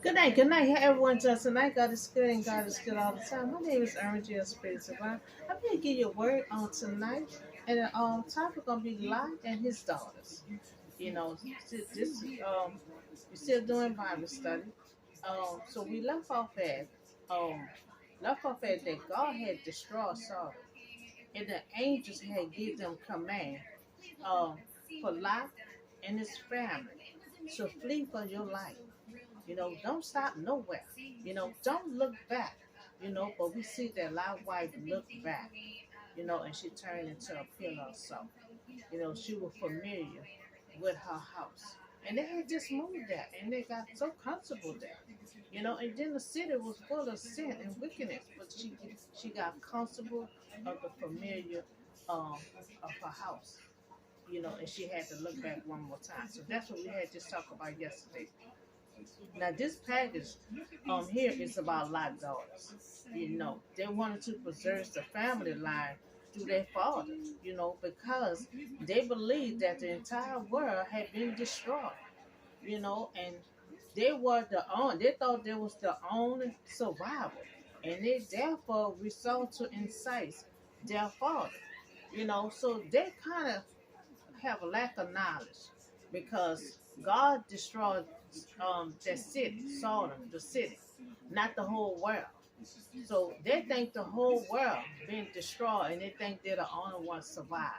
Good night, everyone. Just tonight, God is good and God is good all the time. My name is Aaron G. Spirit Divine. I'm going to give you a word on tonight, and the topic gonna be Lot and his daughters. You know, this we're still doing Bible study. So we um left off at that God had destroyed Sodom, and the angels had given them command um for Lot and his family to flee for your life. Don't stop nowhere. Don't look back. But we see that Lot's wife looked back, and she turned into a pillar of salt. She was familiar with her house. And they had just moved there and they got so comfortable there. And then the city was full of sin and wickedness, but she got comfortable of the familiar um of her house. And she had to look back one more time. So that's what we had just talked about yesterday. Now this package here is about Lot daughters. They wanted to preserve the family line through their father, because they believed that the entire world had been destroyed, and they thought they was the only survivor. And they therefore resolved to incite their father. So they kind of have a lack of knowledge because God destroyed that city, Sodom, the city, not the whole world. So they think the whole world been destroyed, and they think they're the only ones survive.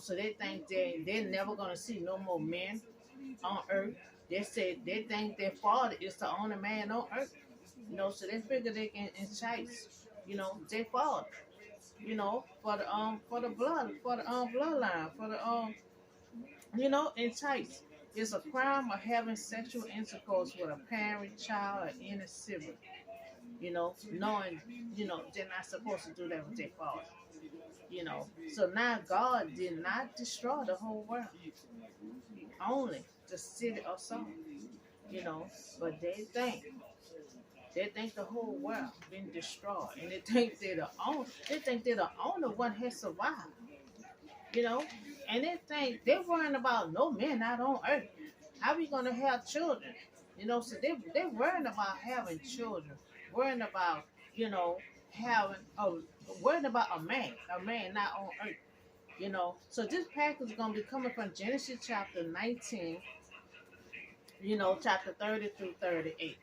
So they think they're never gonna see no more men on earth. They think their father is the only man on earth. So they figure they can entice, their father, for the bloodline, for the entice. It's a crime of having sexual intercourse with a parent, child, or any sibling. Knowing, they're not supposed to do that with their father. So now God did not destroy the whole world, only the city of Sodom. You know, but they think the whole world been destroyed, and they think they're the only one has survived. You know, and they think they're worrying about no men out on earth. How we gonna have children? So they're worrying about having children, worrying about you know having worrying about a man not on earth. So this package is gonna be coming from Genesis chapter 19, chapter 30 through 38.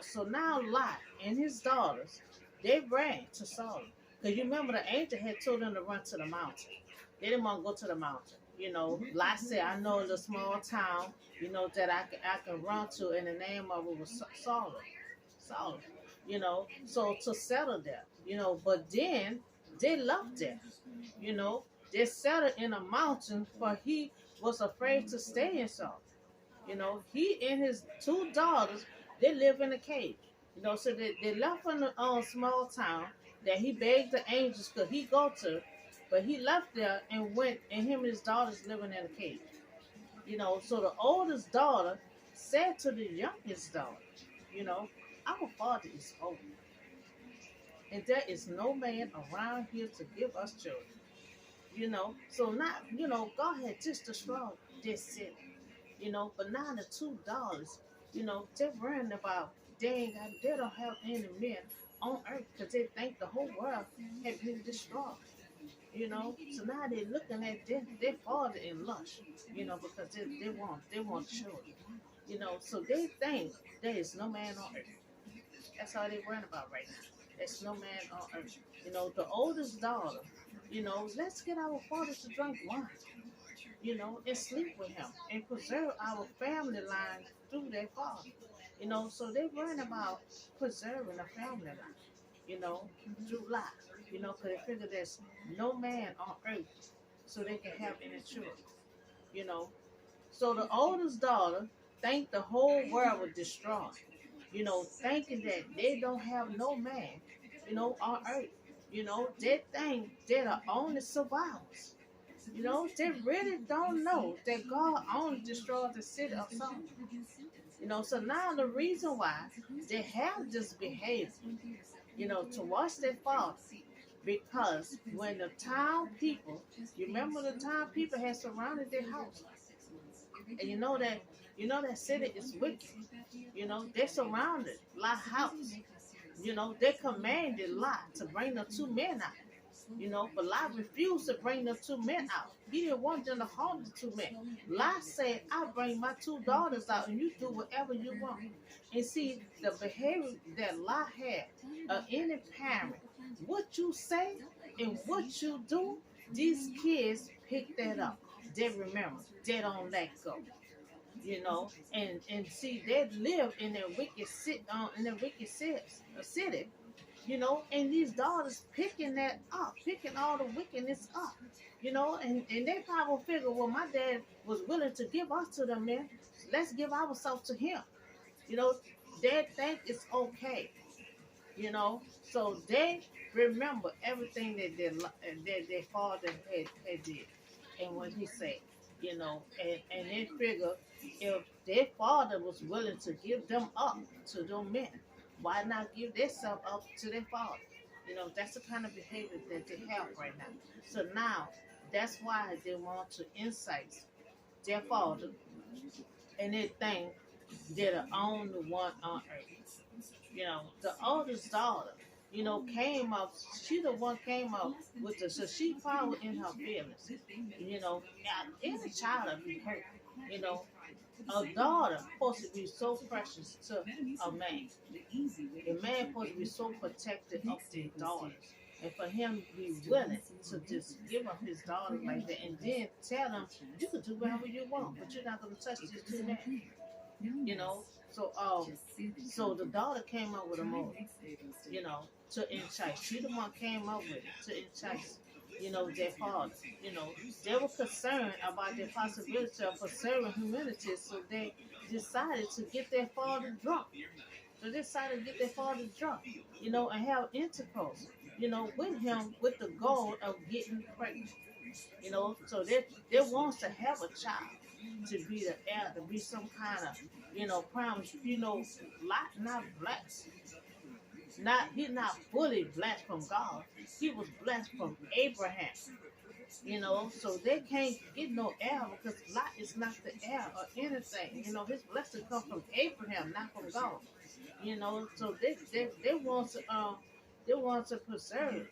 So now Lot and his daughters, they ran to Sodom. Because you remember the angel had told them to run to the mountain. They didn't want to go to the mountain. Lot said, I know it's a small town, that I can run to, and the name of it was Sodom. Sodom. So to settle there, but then they left there, you know, they settled in a mountain, for he was afraid to stay in Sodom. He and his two daughters, they live in a cave. So they left from the small town that he begged the angels could he go to, but he left there and went, and him and his daughters living in a cave. So the oldest daughter said to the youngest daughter, you know, our father is old, and there is no man around here to give us children. So not, God had just destroyed this city. But now the two daughters, they're worrying about they don't have any men on earth because they think the whole world had been destroyed. So now they're looking at their father in lust, because they want children. So they think there is no man on earth. That's all they're worrying about right now. There's no man on earth. The oldest daughter, let's get our father to drink wine, and sleep with him and preserve our family line through their father. So they're worrying about preserving a family line, through life, because they figure there's no man on earth so they can have any children, you know. So the oldest daughter think the whole world was destroyed, thinking that they don't have no man, on earth. They think they're the only survivors. They really don't know that God only destroyed the city of Sodom. So now the reason why they have this behavior, towards their father, because when the town people, you remember the town people had surrounded their house, and you know that city is wicked. They surrounded Lot's house. They commanded Lot to bring the two men out. But Lot refused to bring the two men out. He didn't want them to harm the two men. Lot said, I'll bring my two daughters out and you do whatever you want. And see, the behavior that Lot had, any parent, what you say and what you do, these kids pick that up. They remember. They don't let go. And see, they live in their city, and these daughters picking that up, picking all the wickedness up, and they probably figure, well, my dad was willing to give us to them, man. Let's give ourselves to him. You know, they think it's okay, so they remember everything that their father had did and what he said, and they figure if their father was willing to give them up to them men, why not give themselves up to their father? That's the kind of behavior that they have right now. So now, that's why they want to incite their father, and they think they're the only one on earth. The oldest daughter, came up, she the one came up with the, so she probably in her feelings. Any child will be hurt, you know. A daughter supposed to be so precious to a man. A man supposed to be so protective of their daughters. And for him to be willing to just give up his daughter like that and then tell him, you can do whatever you want, but you're not going to touch these two men. So the daughter came up with a motive, to entice. She the one came up with it to entice, their father. They were concerned about the possibility of preserving humanity, so they decided to get their father drunk. So they decided to get their father drunk, and have intercourse, with him with the goal of getting pregnant. So they wants to have a child to be the heir, to be some kind of, promise. Lot not blessed. He's not fully blessed from God. He was blessed from Abraham. So they can't get no heir because Lot is not the heir or anything. His blessing comes from Abraham, not from God. So they want to preserve,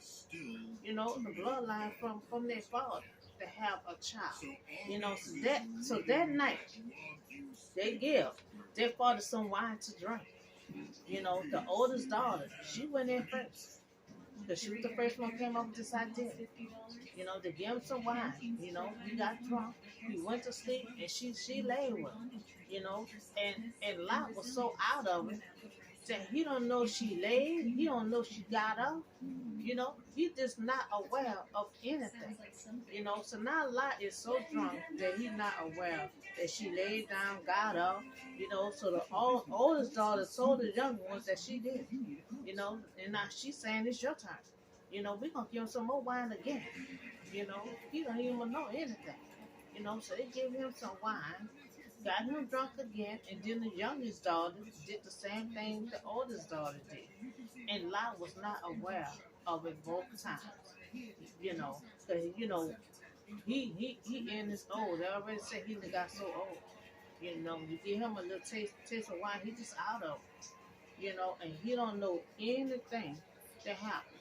the bloodline from their father to have a child. So that night they give their father some wine to drink. The oldest daughter, she went in first. Because she was the first one came up with this idea. To give him some wine. He got drunk. He went to sleep and she lay with him. And Lot was so out of it that he don't know she laid, he don't know she got up. He just not aware of anything. So now Lot is so drunk that he's not aware that she laid down, got up. So the oldest daughter told the younger ones that she did. And now she's saying it's your turn. We're gonna give him some more wine again. He don't even know anything. So they gave him some wine, got him drunk again, and then the youngest daughter did the same thing the oldest daughter did. And Lot was not aware of it both times. Because he in his old. They already said he done got so old. You give him a little taste of wine, he just out of it. And he don't know anything that happened.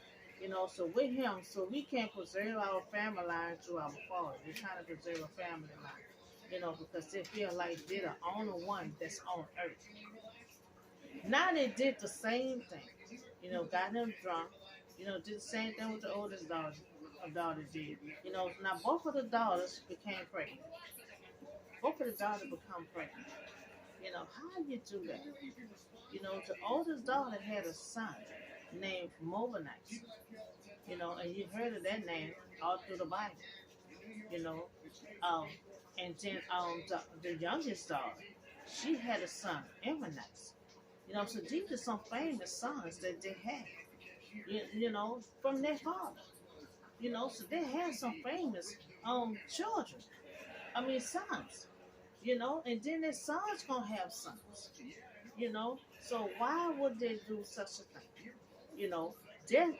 So with him, so we can preserve our family line through our father. They're trying to preserve a family line. Because they feel like they're the only one that's on earth. Now they did the same thing. Got him drunk. Did the same thing with the oldest daughter did. Now both of the daughters became pregnant. Both of the daughters become pregnant. How you do that? The oldest daughter had a son named Mobanites. And you've heard of that name all through the Bible. And then the youngest daughter, she had a son, Ammonites. So these are some famous sons that they had, from their father. So they had some famous children. Sons. And then their sons gonna have sons. So why would they do such a thing?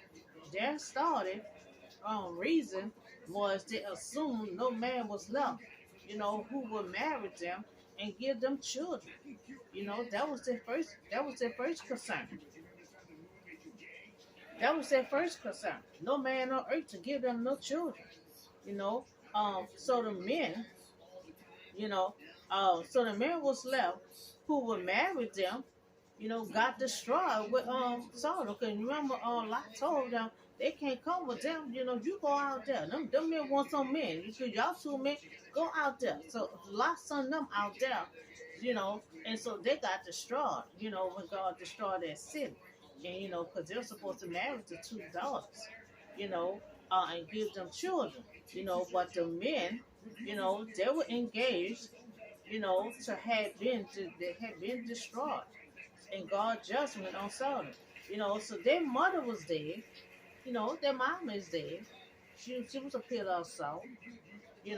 Their started reason was they assumed no man was left, who would marry them and give them children. That was their first. That was their first concern. That was their first concern. No man on earth to give them no children. You know. So the men, you know, so the men was left who would marry them, got destroyed with Sodom. Cause remember, Lot told them they can't come with them. You go out there. Them men want some men. Y'all two men go out there. So Lot sent them out there, and so they got destroyed. When God destroyed that city, and cause they're supposed to marry the two daughters, you know, and give them children. But the men, they were engaged, they had been destroyed and God's judgment on Sodom. So their mother was dead. Their mama is dead. She was a pillar of salt.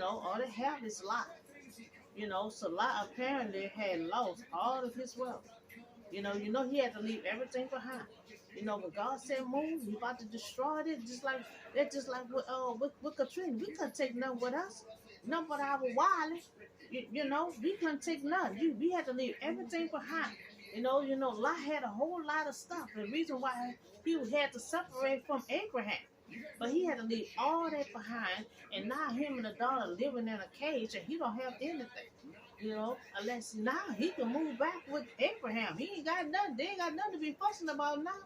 All they have is Lot. So Lot apparently had lost all of his wealth. He had to leave everything behind. When God said move, he about to destroy it, just like with Katrina. We couldn't take nothing with us. Nothing but our wallet. We couldn't take nothing. We had to leave everything behind. Lot had a whole lot of stuff. The reason why he had to separate from Abraham. But he had to leave all that behind, and now him and the daughter living in a cage, and he don't have anything. Unless now he can move back with Abraham. He ain't got nothing. They ain't got nothing to be fussing about now.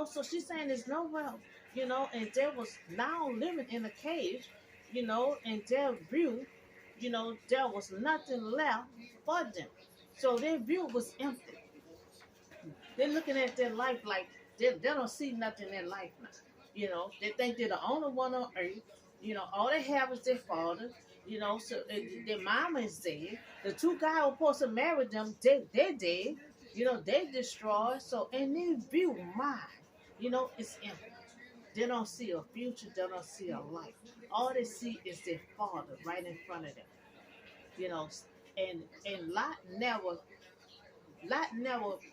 So she's saying there's no wealth. And there was now living in a cage, and their view, there was nothing left for them. So their view was empty. They're looking at their life like they don't see nothing in life now. They think they're the only one on earth. All they have is their father. So their mama is dead. The two guys who were supposed to marry them, they're dead. They destroyed. So in their view, mind, it's empty. They don't see a future. They don't see a life. All they see is their father right in front of them. You know, and Lot never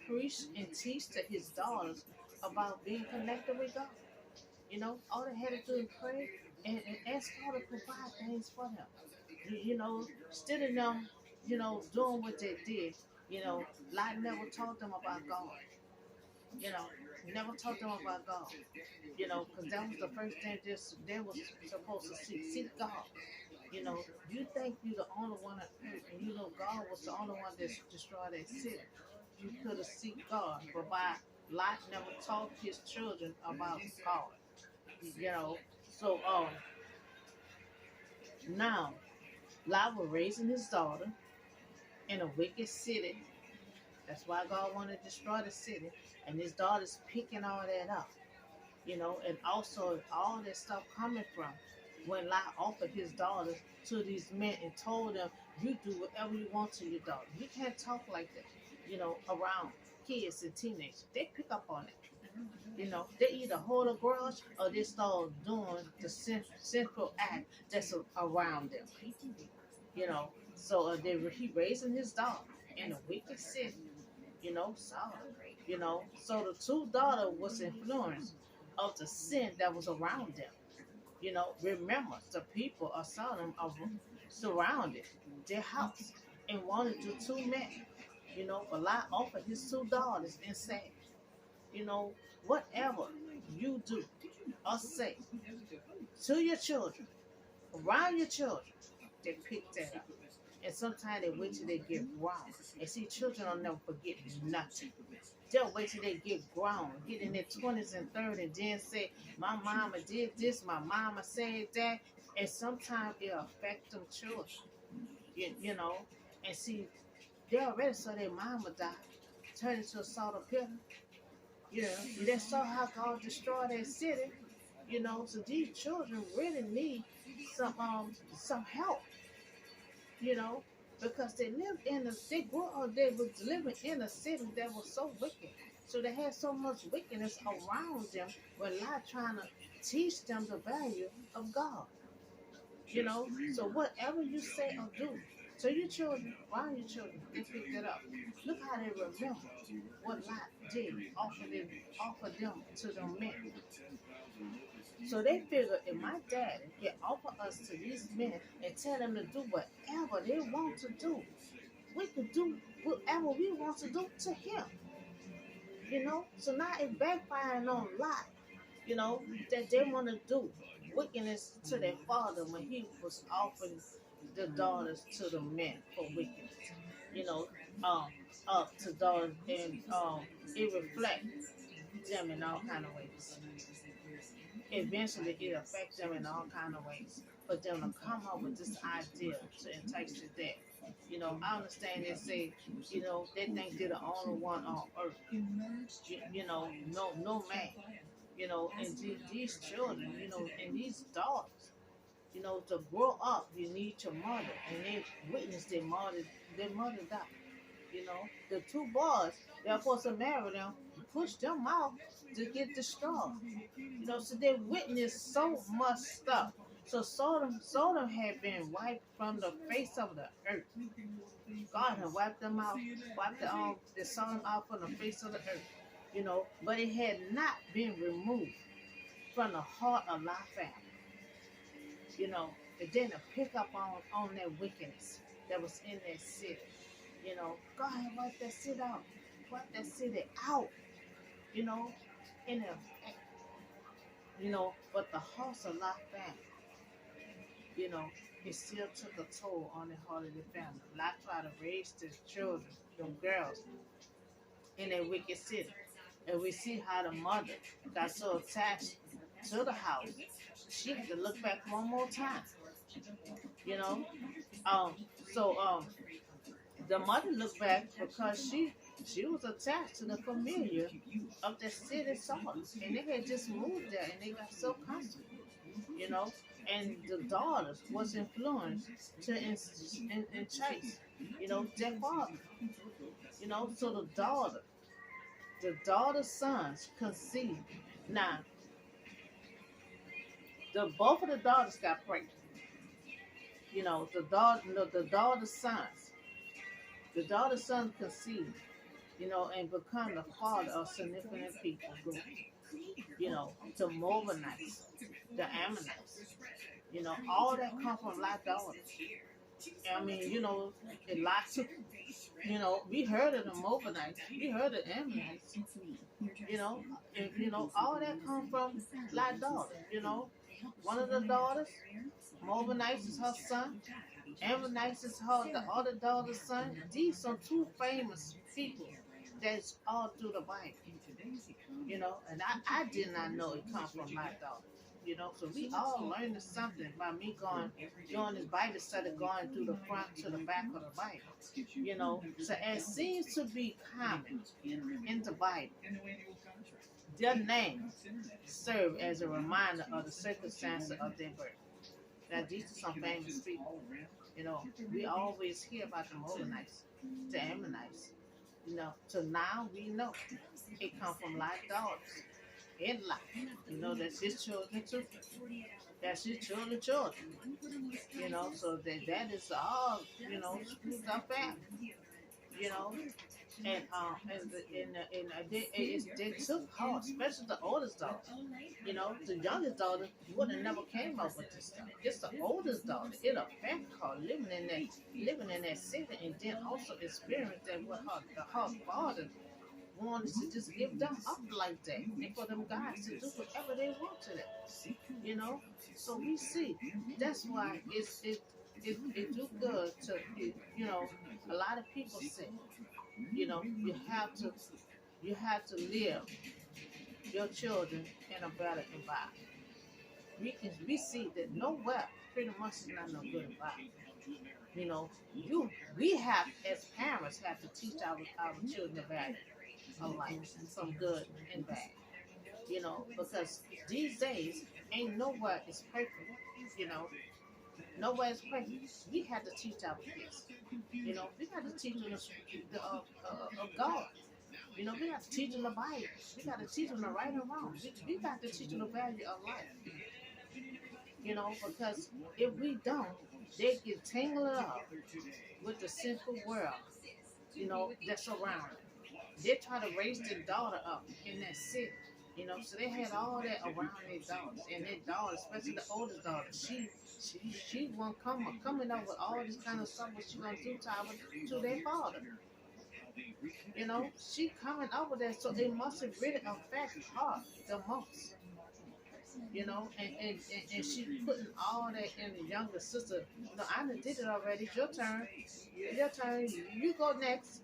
preached and teach to his daughters about being connected with God. All they had to do is pray and ask God to provide things for them. Instead of them, doing what they did, Lot never taught them about God. You know, never taught them about God. Because that was the first thing they was supposed to seek God. You think you're the only one on earth, and God was the only one that destroyed that city. You could have seek God, but by Lot never taught his children about God. You know, so now Lot was raising his daughter in a wicked city. That's why God wanted to destroy the city, and his daughter's picking all that up. And also all that stuff coming from when Lot offered his daughters to these men and told them, you do whatever you want to your daughter. You can't talk like that, around kids and teenagers. They pick up on it. They either hold a grudge or they start doing the sinful act that's around them. So he raising his daughter in a wicked city, Sodom. So the two daughter was influenced of the sin that was around them. Remember, the people of Sodom are surrounded their house and wanted the two men. But Lot offered his two daughters and said, whatever you do or say to your children, around your children, they pick that up. And sometimes they wait till they get grown. And see, children will never forget nothing. They'll wait till they get grown, get in their 20s and 30s, and then say, my mama did this, my mama said that. And sometimes it'll affect them children, And see, they already saw their mama die, turn into a salt of pillar. They saw how God destroyed that city. So these children really need some help. Because they grew up, they was living in a city that was so wicked. So they had so much wickedness around them when Lot trying to teach them the value of God. So whatever you say or do to your children, around your children, they pick it up. Look how they remember what Lot did, offer them to them men. So they figure if my daddy can offer us to these men and tell them to do whatever they want to do, we could do whatever we want to do to him. So now it's backfiring on Lot, that they want to do wickedness to their father when he was offering the daughters to the men for wickedness. You know, um, up to daughters, and it reflects them in all kind of ways. Eventually, it affects them in all kind of ways. For them to come up with this idea to entice to death. I understand they say, they think they're the only one on earth. No man. And these children, and these daughters, to grow up, you need your mother, and they witness their mother die. The two boys that are supposed to marry them, push them out to get destroyed. So they witnessed so much stuff. So Sodom had been wiped from the face of the earth. God had wiped them out, wiped the Sodom out from the face of the earth. But it had not been removed from the heart of our family. And then to pick up on that wickedness that was in that city. God had wiped that city out, wiped that city out. You know, in effect. But the house of Lot family, it still took a toll on the heart of the family. Lot tried to raise the children, the girls, in that wicked city. And we see how the mother got so attached to the house, she had to look back one more time. You know, um, so the mother looked back because she was attached to the familiar of the city Sodom, and they had just moved there, and they got so comfortable. You know, and the daughters was influenced to entice, their father. So the daughter's sons conceived. Now, the both of the daughters got pregnant. The daughter's son conceived, and become the father of significant people group. The Moabites, the Ammonites. All that come from Lot daughters. I mean, a lot took. We heard of the Moabites, we heard of the Ammonites. All that come from Lot daughters. One of the daughters, Moabites is her son. Ammonites is the other daughter's son. These are two famous people that's all through the Bible. And I did not know it come from my daughter. So we all learning something by me doing this Bible study, going through the front to the back of the Bible. So it seems to be common in the Bible. Their names serve as a reminder of the circumstances of their birth. Now, these are some famous people. We always hear about the Moabites, the Ammonites. So now we know it come from Lot's daughters. In Lot. That's his children too. That's his children. So that is all, screwed up family. You know, they took her, especially the oldest daughter. The youngest daughter would have never came up with this stuff. It's the oldest daughter. It affected her living in that city, and then also experiencing what her father wanted to just give them up like that, and for them guys to do whatever they want to them. So we see that's why it do good to a lot of people say you have to live your children in a better environment. We see that nowhere pretty much is not no good environment. We have as parents have to teach our children the value of life, from good and bad. Because these days ain't nowhere is perfect. You know, nowhere is perfect. We have to teach our kids. We got to teach them of God. We got to teach them the Bible. We got to teach them the right and wrong. We got to teach them the value of life. Because if we don't, they get tangled up with the sinful world, that's around them. They try to raise their daughter up in that city. You know, so they had all that around their daughters, and their daughter, especially the oldest daughter, she won't coming up with all this kind of stuff. What she gonna do to their father? You know, she coming up with that, so it must have really affect her the most. You know, and she putting all that in the younger sister. No, I done did it already. It's your turn. Your turn. You go next.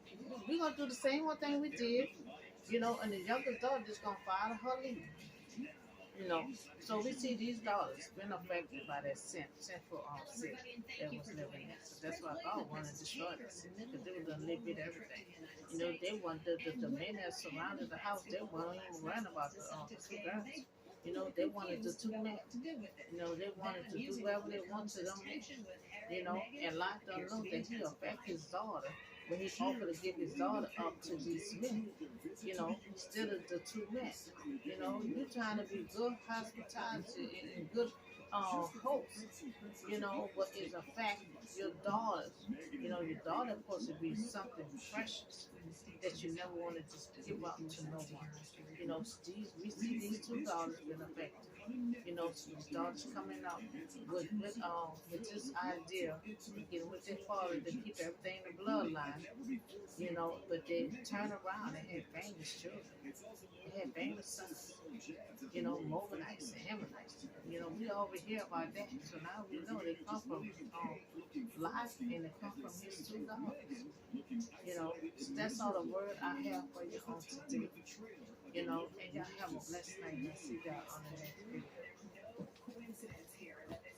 We gonna do the same one thing we did. You know, and the youngest daughter just gonna follow her lead. You know, so we see these daughters been affected by that sinful sin that was living there. So that's why God wanted to destroy this because they were gonna live with everything. You know, they want the men that surrounded the house. They weren't even worrying about the two girls. You know, they wanted the two men. You know, they wanted to do whatever they want to them men. You know, and Lot don't know that he affect his daughter when he offered to give his daughter up to these men. You know, instead of the two men. You know, you're trying to be good hospitality and good host. You know, but it's a fact your daughters, you know, your daughter supposed to be something precious that you never wanted to give up to no one. You know, we see these two daughters been affected. You know, these daughters coming out with this idea, getting with their father to keep everything in the bloodline. You know, but they turn around and had famous children. They had famous sons. You know, Moabites and Ammonites. You know, we over here about that. So now we know they come from life and they come from his two daughters. You know, so that's all the word I have for you on today. You know, and y'all have a blessed night. I'll see y'all on the next video.